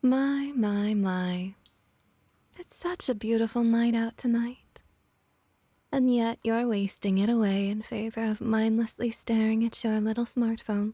My. It's such a beautiful night out tonight. And yet you're wasting it away in favor of mindlessly staring at your little smartphone.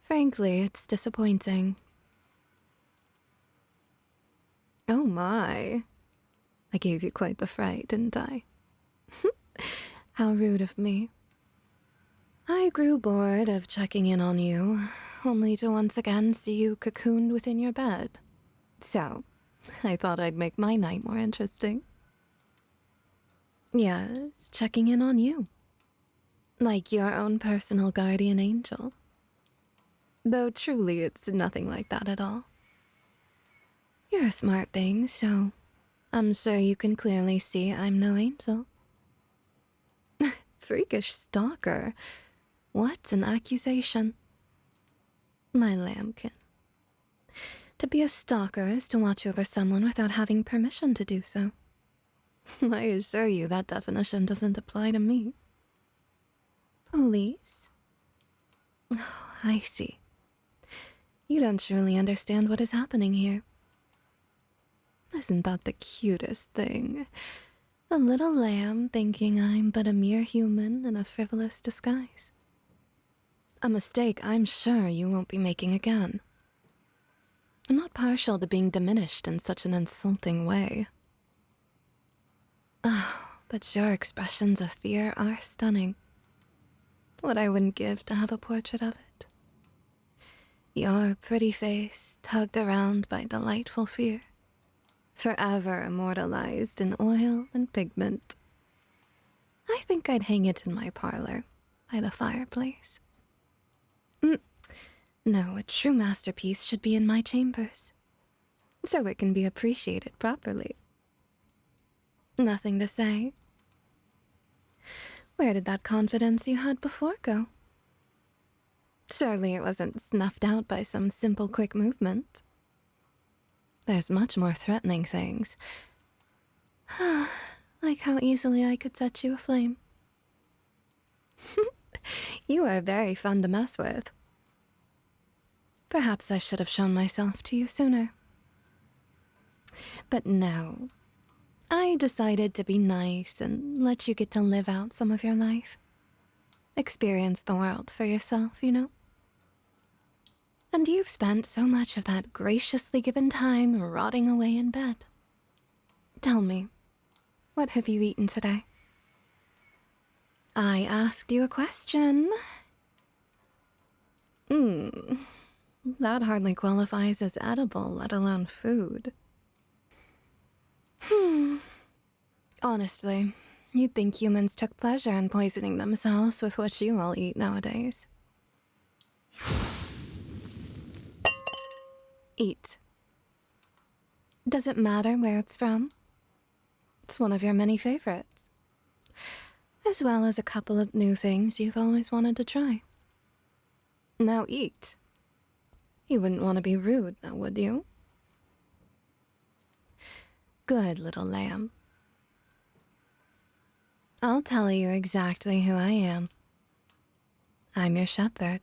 Frankly, it's disappointing. Oh my. I gave you quite the fright, didn't I? How rude of me. I grew bored of checking in on you, only to once again see you cocooned within your bed. So, I thought I'd make my night more interesting. Yes, checking in on you. Like your own personal guardian angel. Though truly it's nothing like that at all. You're a smart thing, so I'm sure you can clearly see I'm no angel. Freakish stalker. What an accusation. My lambkin. To be a stalker is to watch over someone without having permission to do so. I assure you that definition doesn't apply to me. Police? Oh, I see. You don't truly understand what is happening here. Isn't that the cutest thing? A little lamb thinking I'm but a mere human in a frivolous disguise. A mistake I'm sure you won't be making again. I'm not partial to being diminished in such an insulting way. Oh, but your expressions of fear are stunning. What I wouldn't give to have a portrait of it. Your pretty face tugged around by delightful fear, forever immortalized in oil and pigment. I think I'd hang it in my parlor, by the fireplace. No, a true masterpiece should be in my chambers, so it can be appreciated properly. Nothing to say. Where did that confidence you had before go? Surely it wasn't snuffed out by some simple quick movement. There's much more threatening things. Like how easily I could set you aflame. You are very fun to mess with. Perhaps I should have shown myself to you sooner. But no. I decided to be nice and let you get to live out some of your life. Experience the world for yourself, you know? And you've spent so much of that graciously given time rotting away in bed. Tell me, what have you eaten today? I asked you a question. That hardly qualifies as edible, let alone food. Honestly, you'd think humans took pleasure in poisoning themselves with what you all eat nowadays. Eat. Does it matter where it's from? It's one of your many favorites. As well as a couple of new things you've always wanted to try. Now eat. You wouldn't want to be rude, now would you? Good little lamb. I'll tell you exactly who I am. I'm your shepherd.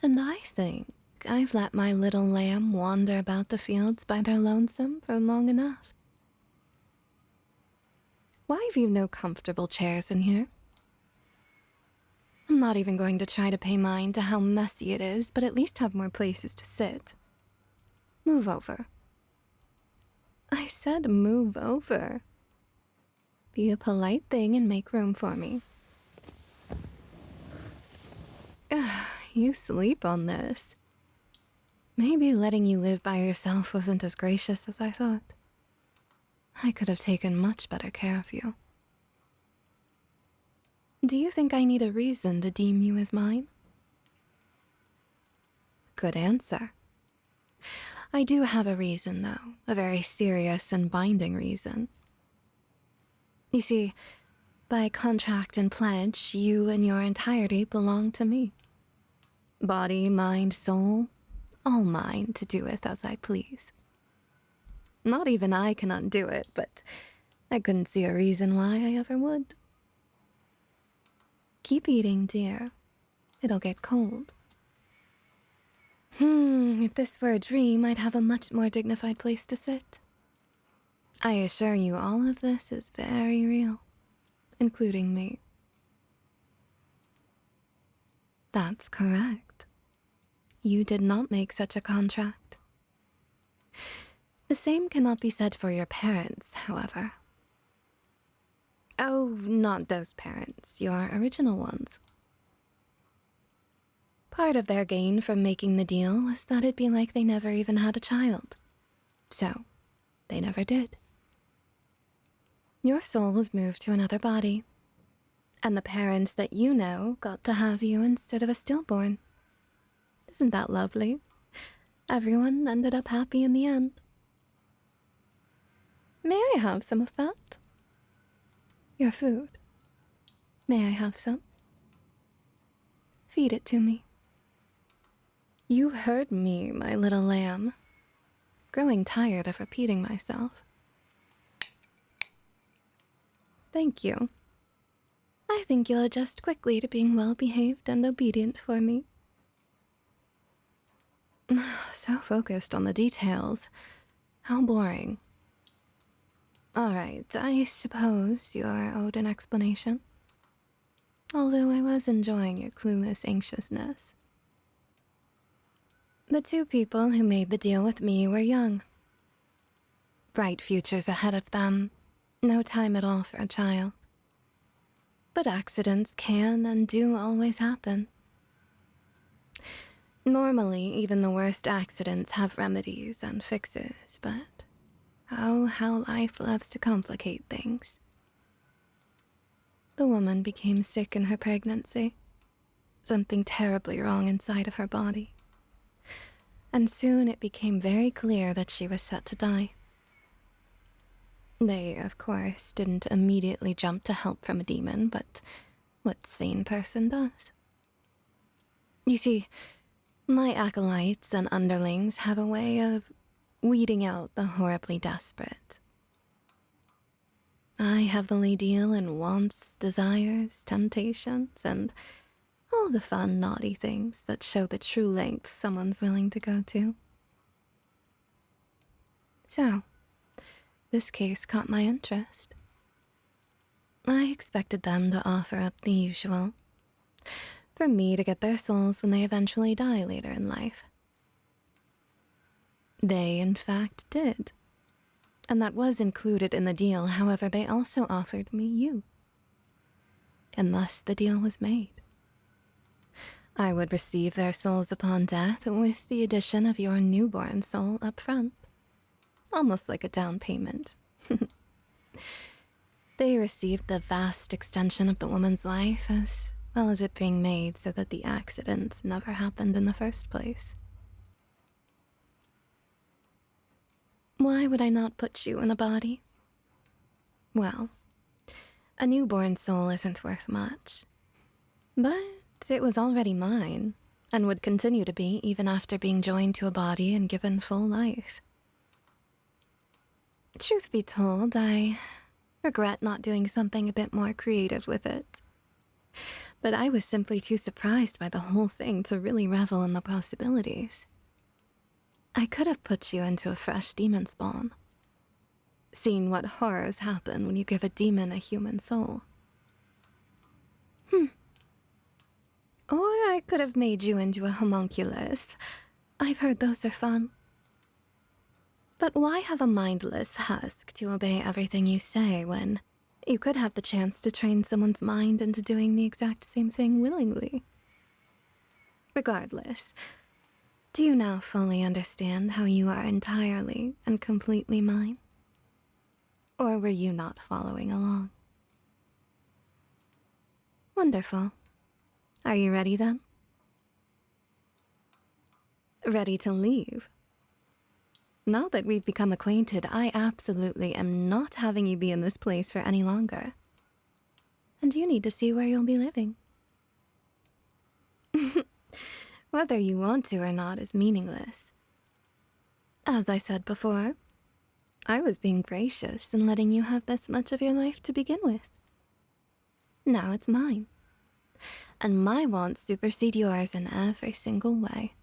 And I think I've let my little lamb wander about the fields by their lonesome for long enough. Why have you no comfortable chairs in here? I'm not even going to try to pay mind to how messy it is, but at least have more places to sit. Move over. I said move over. Be a polite thing and make room for me. You sleep on this. Maybe letting you live by yourself wasn't as gracious as I thought. I could have taken much better care of you. Do you think I need a reason to deem you as mine? Good answer. I do have a reason, though, a very serious and binding reason. You see, by contract and pledge, you in your entirety belong to me. Body, mind, soul, all mine to do with as I please. Not even I can undo it, but I couldn't see a reason why I ever would. Keep eating, dear. It'll get cold. If this were a dream, I'd have a much more dignified place to sit. I assure you all of this is very real, including me. That's correct. You did not make such a contract. The same cannot be said for your parents, however. Oh, not those parents, your original ones. Part of their gain from making the deal was that it'd be like they never even had a child. So, they never did. Your soul was moved to another body, and the parents that you know got to have you instead of a stillborn. Isn't that lovely? Everyone ended up happy in the end. May I have some of that? Your food. May I have some? Feed it to me. You heard me, my little lamb. Growing tired of repeating myself. Thank you. I think you'll adjust quickly to being well-behaved and obedient for me. So focused on the details. How boring. All right, I suppose you're owed an explanation. Although I was enjoying your clueless anxiousness. The two people who made the deal with me were young. Bright futures ahead of them. No time at all for a child. But accidents can and do always happen. Normally, even the worst accidents have remedies and fixes, but oh, how life loves to complicate things. The woman became sick in her pregnancy. Something terribly wrong inside of her body. And soon it became very clear that she was set to die. They, of course, didn't immediately jump to help from a demon, but what sane person does? You see, my acolytes and underlings have a way of weeding out the horribly desperate. I heavily deal in wants, desires, temptations, and all the fun, naughty things that show the true length someone's willing to go to. So, this case caught my interest. I expected them to offer up the usual, for me to get their souls when they eventually die later in life. They, in fact, did. And that was included in the deal. However, they also offered me you. And thus the deal was made. I would receive their souls upon death with the addition of your newborn soul up front. Almost like a down payment. They received the vast extension of the woman's life as well as it being made so that the accident never happened in the first place. Why would I not put you in a body? Well, a newborn soul isn't worth much. But it was already mine, and would continue to be even after being joined to a body and given full life. Truth be told, I regret not doing something a bit more creative with it. But I was simply too surprised by the whole thing to really revel in the possibilities. I could have put you into a fresh demon spawn. Seen what horrors happen when you give a demon a human soul. Or I could have made you into a homunculus. I've heard those are fun. But why have a mindless husk to obey everything you say when you could have the chance to train someone's mind into doing the exact same thing willingly? Regardless, do you now fully understand how you are entirely and completely mine? Or were you not following along? Wonderful. Are you ready then? Ready to leave? Now that we've become acquainted, I absolutely am not having you be in this place for any longer. And you need to see where you'll be living. Whether you want to or not is meaningless. As I said before, I was being gracious in letting you have this much of your life to begin with. Now it's mine. And my wants supersede yours in every single way.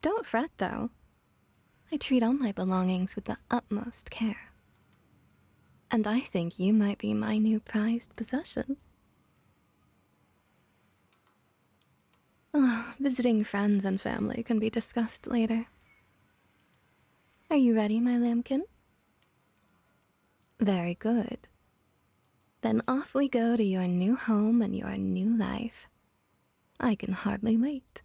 Don't fret, though. I treat all my belongings with the utmost care. And I think you might be my new prized possession. Oh, visiting friends and family can be discussed later. Are you ready, my lambkin? Very good. Then off we go to your new home and your new life. I can hardly wait.